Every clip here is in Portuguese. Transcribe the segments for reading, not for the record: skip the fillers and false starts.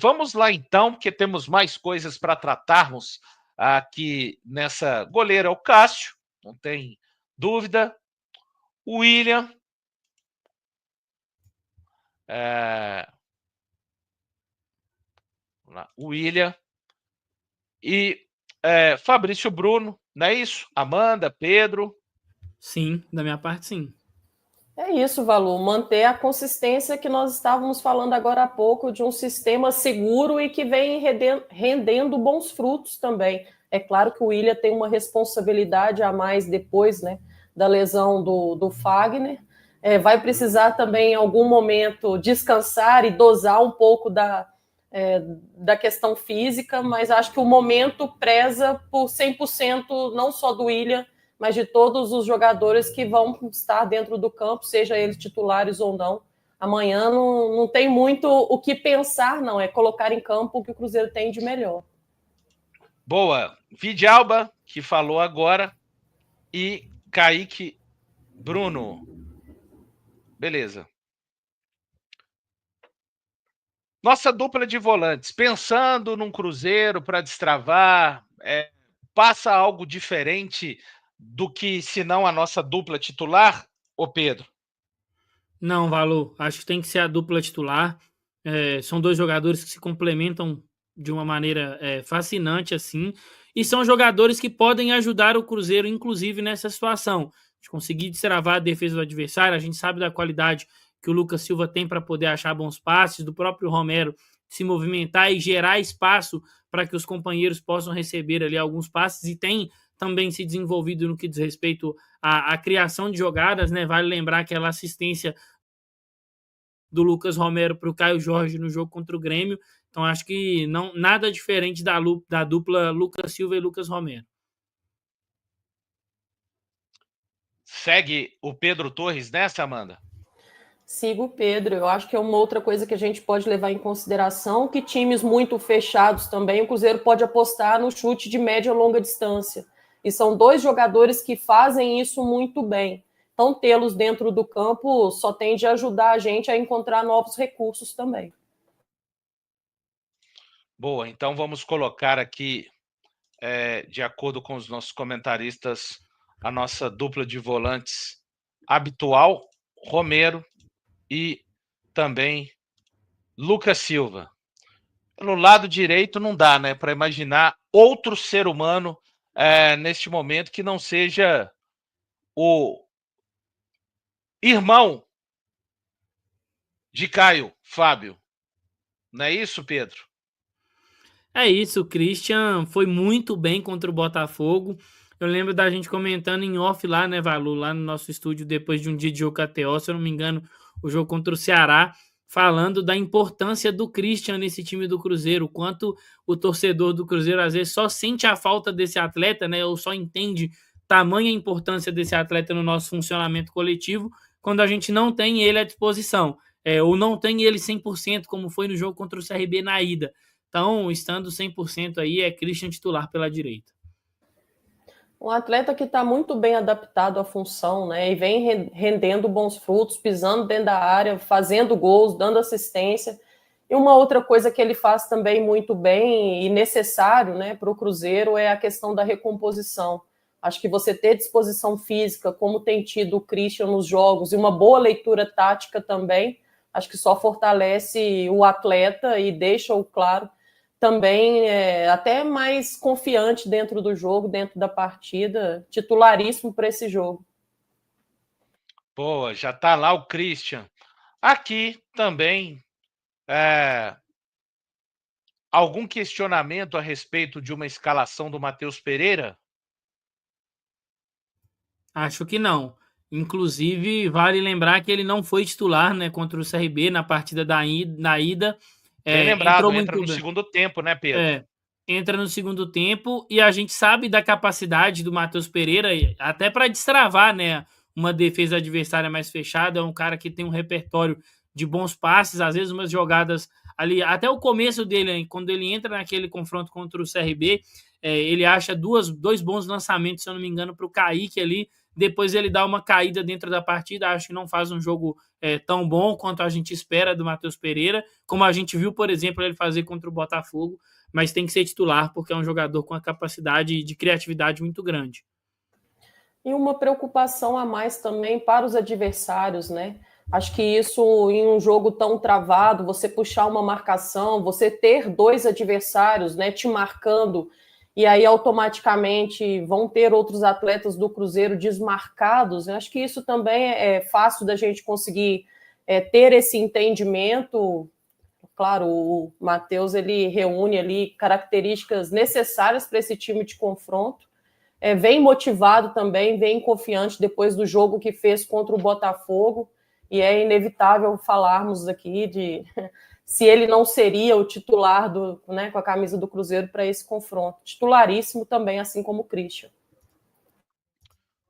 Vamos lá então, porque temos mais coisas para tratarmos aqui nessa goleira. O Cássio, não tem dúvida. O William. O William. E Fabrício Bruno, não é isso? Amanda, Pedro. Sim, da minha parte, sim. É isso, Valu, manter a consistência que nós estávamos falando agora há pouco, de um sistema seguro e que vem rendendo bons frutos também. É claro que o William tem uma responsabilidade a mais depois, né, da lesão do Fagner. Vai precisar também, em algum momento, descansar e dosar um pouco da questão física, mas acho que o momento preza por 100%, não só do William, mas de todos os jogadores que vão estar dentro do campo, seja eles titulares ou não. Amanhã não tem muito o que pensar, não. É colocar em campo o que o Cruzeiro tem de melhor. Boa. Vidalba, que falou agora, e Kaique Bruno. Beleza. Nossa dupla de volantes, pensando num Cruzeiro para destravar, passa algo diferente do que, se não, a nossa dupla titular, ô Pedro? Não, Valu, acho que tem que ser a dupla titular. São dois jogadores que se complementam de uma maneira fascinante, assim, e são jogadores que podem ajudar o Cruzeiro, inclusive, nessa situação, de conseguir destravar a defesa do adversário. A gente sabe da qualidade que o Lucas Silva tem para poder achar bons passes, do próprio Romero se movimentar e gerar espaço para que os companheiros possam receber ali alguns passes, e tem também se desenvolvido no que diz respeito à criação de jogadas, né? Vale lembrar aquela assistência do Lucas Romero para o Caio Jorge no jogo contra o Grêmio. Então acho que nada diferente da dupla Lucas Silva e Lucas Romero. Segue o Pedro Torres nessa, Amanda? Sigo o Pedro. Eu acho que é uma outra coisa que a gente pode levar em consideração, que times muito fechados também, o Cruzeiro pode apostar no chute de média e longa distância. E são dois jogadores que fazem isso muito bem. Então, tê-los dentro do campo só tende a ajudar a gente a encontrar novos recursos também. Boa, então vamos colocar aqui, de acordo com os nossos comentaristas, a nossa dupla de volantes habitual, Romero e também Lucas Silva. Pelo lado direito não dá, né, para imaginar outro ser humano neste momento que não seja o irmão de Caio, Fábio. Não é isso, Pedro? É isso, o Christian foi muito bem contra o Botafogo. Eu lembro da gente comentando em off lá, né, Valu, lá no nosso estúdio, depois de um dia de jogo KTO, se eu não me engano, o jogo contra o Ceará, falando da importância do Christian nesse time do Cruzeiro, o quanto o torcedor do Cruzeiro às vezes só sente a falta desse atleta, né, ou só entende tamanha importância desse atleta no nosso funcionamento coletivo, quando a gente não tem ele à disposição, ou não tem ele 100%, como foi no jogo contra o CRB na ida. Então, estando 100% aí, é Christian titular pela direita. Um atleta que está muito bem adaptado à função, né? E vem rendendo bons frutos, pisando dentro da área, fazendo gols, dando assistência. E uma outra coisa que ele faz também muito bem e necessário, né, para o Cruzeiro é a questão da recomposição. Acho que você ter disposição física, como tem tido o Christian nos jogos, e uma boa leitura tática também, acho que só fortalece o atleta e deixa-o, claro, também até mais confiante dentro do jogo, dentro da partida, titularíssimo para esse jogo. Boa, já está lá o Christian. Aqui também, algum questionamento a respeito de uma escalação do Matheus Pereira? Acho que não. Inclusive, vale lembrar que ele não foi titular, né, contra o CRB na partida na ida. Bem lembrado, Entrou entra muito no bem. segundo tempo, né, Pedro? Entra no segundo tempo e a gente sabe da capacidade do Matheus Pereira, até para destravar, né, uma defesa adversária mais fechada. É um cara que tem um repertório de bons passes, às vezes umas jogadas ali, até o começo dele, quando ele entra naquele confronto contra o CRB, ele acha dois bons lançamentos, se eu não me engano, para o Kaique ali, depois ele dá uma caída dentro da partida, acho que não faz um jogo tão bom quanto a gente espera do Matheus Pereira, como a gente viu, por exemplo, ele fazer contra o Botafogo, mas tem que ser titular, porque é um jogador com a capacidade de criatividade muito grande. E uma preocupação a mais também para os adversários, né? Acho que isso, em um jogo tão travado, você puxar uma marcação, você ter dois adversários, né, te marcando, e aí automaticamente vão ter outros atletas do Cruzeiro desmarcados. Eu acho que isso também é fácil da gente conseguir ter esse entendimento. Claro, o Matheus, ele reúne ali características necessárias para esse time de confronto. Vem motivado também, vem confiante depois do jogo que fez contra o Botafogo, e é inevitável falarmos aqui de se ele não seria o titular com a camisa do Cruzeiro para esse confronto. Titularíssimo também, assim como o Christian.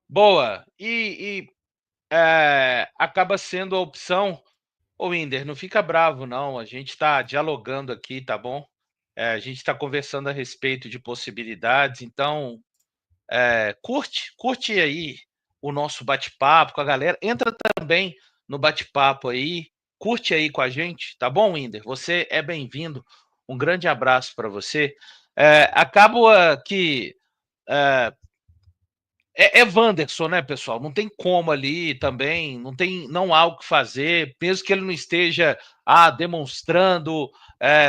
Boa. Acaba sendo a opção. Ô, Winder, não fica bravo, não. A gente está dialogando aqui, tá bom? A gente está conversando a respeito de possibilidades, então curte aí o nosso bate-papo com a galera. Entra também no bate-papo aí, curte aí com a gente, tá bom, Winder? Você é bem-vindo. Um grande abraço para você. Acaba que é Wanderson, né, pessoal? Não tem como ali também, não há o que fazer, mesmo que ele não esteja demonstrando,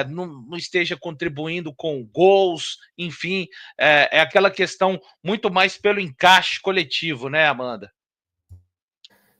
não esteja contribuindo com gols, enfim, é aquela questão muito mais pelo encaixe coletivo, né, Amanda?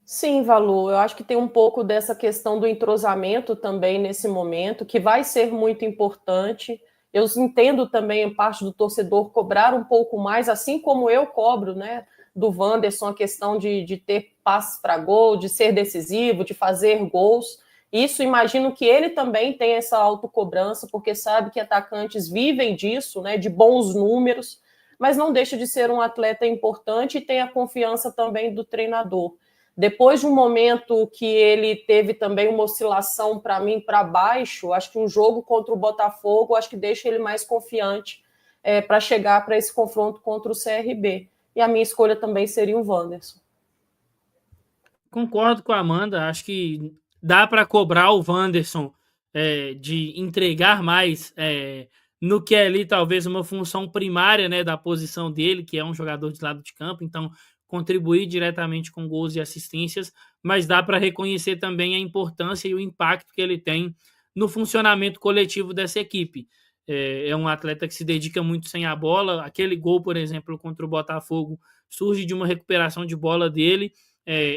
Sim, Valu, eu acho que tem um pouco dessa questão do entrosamento também nesse momento, que vai ser muito importante. Eu entendo também a parte do torcedor cobrar um pouco mais, assim como eu cobro, né, do Wanderson, a questão de ter passes para gol, de ser decisivo, de fazer gols. Isso, imagino que ele também tem essa autocobrança, porque sabe que atacantes vivem disso, né, de bons números, mas não deixa de ser um atleta importante e tem a confiança também do treinador. Depois de um momento que ele teve também uma oscilação para mim para baixo, acho que um jogo contra o Botafogo, acho que deixa ele mais confiante para chegar para esse confronto contra o CRB. E a minha escolha também seria o Wanderson. Concordo com a Amanda, acho que dá para cobrar o Wanderson de entregar mais no que é ali talvez uma função primária, né, da posição dele, que é um jogador de lado de campo, então contribuir diretamente com gols e assistências, mas dá para reconhecer também a importância e o impacto que ele tem no funcionamento coletivo dessa equipe. É um atleta que se dedica muito sem a bola. Aquele gol, por exemplo, contra o Botafogo, surge de uma recuperação de bola dele.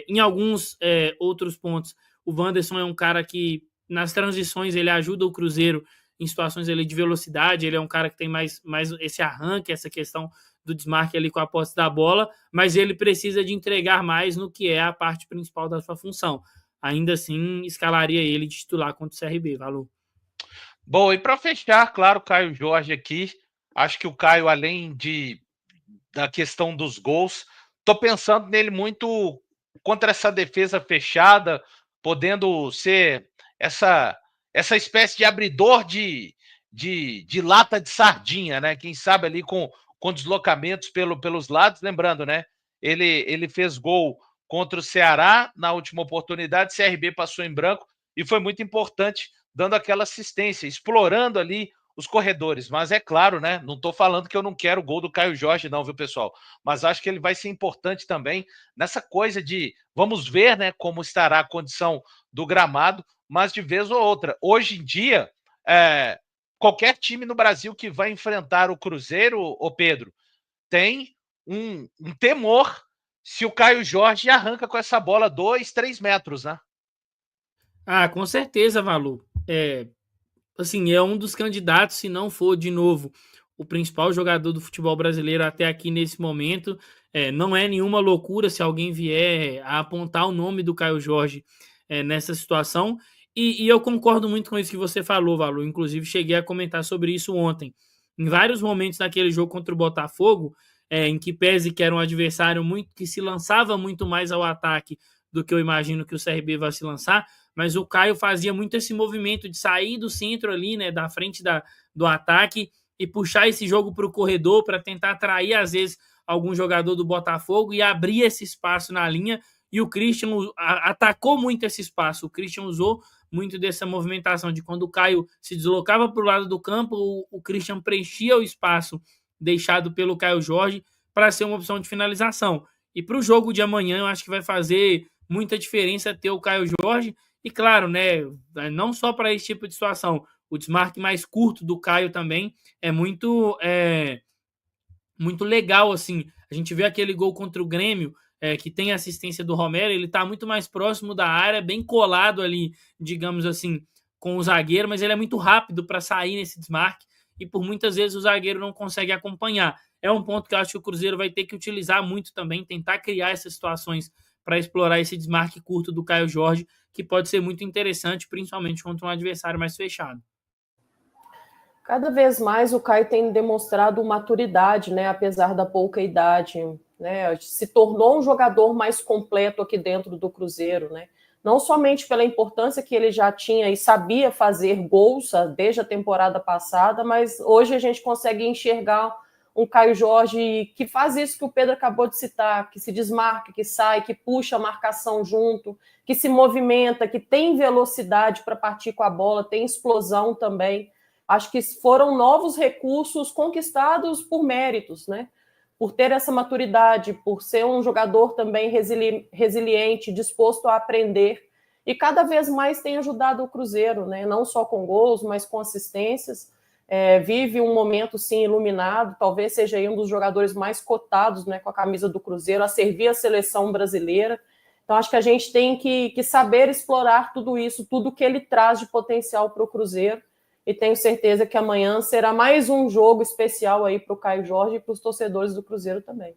Em alguns outros pontos, o Wanderson é um cara que, nas transições, ele ajuda o Cruzeiro em situações ali de velocidade. Ele é um cara que tem mais esse arranque, essa questão do desmarque ali com a posse da bola, mas ele precisa de entregar mais no que é a parte principal da sua função. Ainda assim, escalaria ele de titular contra o CRB, Valor. Bom, e para fechar, claro, Caio Jorge aqui, acho que o Caio, além da questão dos gols, tô pensando nele muito contra essa defesa fechada, podendo ser essa espécie de abridor de lata de sardinha, né? Quem sabe ali com deslocamentos pelos lados, lembrando, né? Ele fez gol contra o Ceará na última oportunidade, CRB passou em branco e foi muito importante, dando aquela assistência, explorando ali os corredores. Mas é claro, né? Não estou falando que eu não quero o gol do Caio Jorge, não, viu, pessoal? Mas acho que ele vai ser importante também nessa coisa de vamos ver, né, como estará a condição do gramado, mas de vez ou outra. Hoje em dia, qualquer time no Brasil que vai enfrentar o Cruzeiro, ô Pedro, tem um temor se o Caio Jorge arranca com essa bola 2, 3 metros, né? Com certeza, Valu. Assim, é um dos candidatos, se não for de novo o principal jogador do futebol brasileiro até aqui nesse momento. Não é nenhuma loucura se alguém vier a apontar o nome do Caio Jorge nessa situação. E eu concordo muito com isso que você falou, Valu. Inclusive, cheguei a comentar sobre isso ontem. Em vários momentos naquele jogo contra o Botafogo, em que pese que era um adversário que se lançava muito mais ao ataque do que eu imagino que o CRB vai se lançar, mas o Caio fazia muito esse movimento de sair do centro ali, né, da frente do ataque e puxar esse jogo para o corredor para tentar atrair, às vezes, algum jogador do Botafogo e abrir esse espaço na linha. E o Christian atacou muito esse espaço. O Christian usou muito dessa movimentação de quando o Caio se deslocava para o lado do campo, o Christian preenchia o espaço deixado pelo Caio Jorge para ser uma opção de finalização. E para o jogo de amanhã, eu acho que vai fazer muita diferença ter o Caio Jorge. E claro, né, não só para esse tipo de situação, o desmarque mais curto do Caio também é muito legal, assim. A gente vê aquele gol contra o Grêmio, que tem assistência do Romero, ele está muito mais próximo da área, bem colado ali, digamos assim, com o zagueiro, mas ele é muito rápido para sair nesse desmarque e por muitas vezes o zagueiro não consegue acompanhar. É um ponto que eu acho que o Cruzeiro vai ter que utilizar muito também, tentar criar essas situações para explorar esse desmarque curto do Caio Jorge, que pode ser muito interessante, principalmente contra um adversário mais fechado. Cada vez mais o Caio tem demonstrado maturidade, né, apesar da pouca idade, né, se tornou um jogador mais completo aqui dentro do Cruzeiro, né, não somente pela importância que ele já tinha e sabia fazer gols desde a temporada passada, mas hoje a gente consegue enxergar um Caio Jorge que faz isso que o Pedro acabou de citar, que se desmarca, que sai, que puxa a marcação junto, que se movimenta, que tem velocidade para partir com a bola, tem explosão também. Acho que foram novos recursos conquistados por méritos, né? Por ter essa maturidade, por ser um jogador também resiliente, disposto a aprender. E cada vez mais tem ajudado o Cruzeiro, né? Não só com gols, mas com assistências. Vive um momento, sim, iluminado. Talvez seja um dos jogadores mais cotados, né, com a camisa do Cruzeiro, a servir a seleção brasileira. Então, acho que a gente tem que saber explorar tudo isso, tudo que ele traz de potencial para o Cruzeiro. E tenho certeza que amanhã será mais um jogo especial aí para o Caio Jorge e para os torcedores do Cruzeiro também.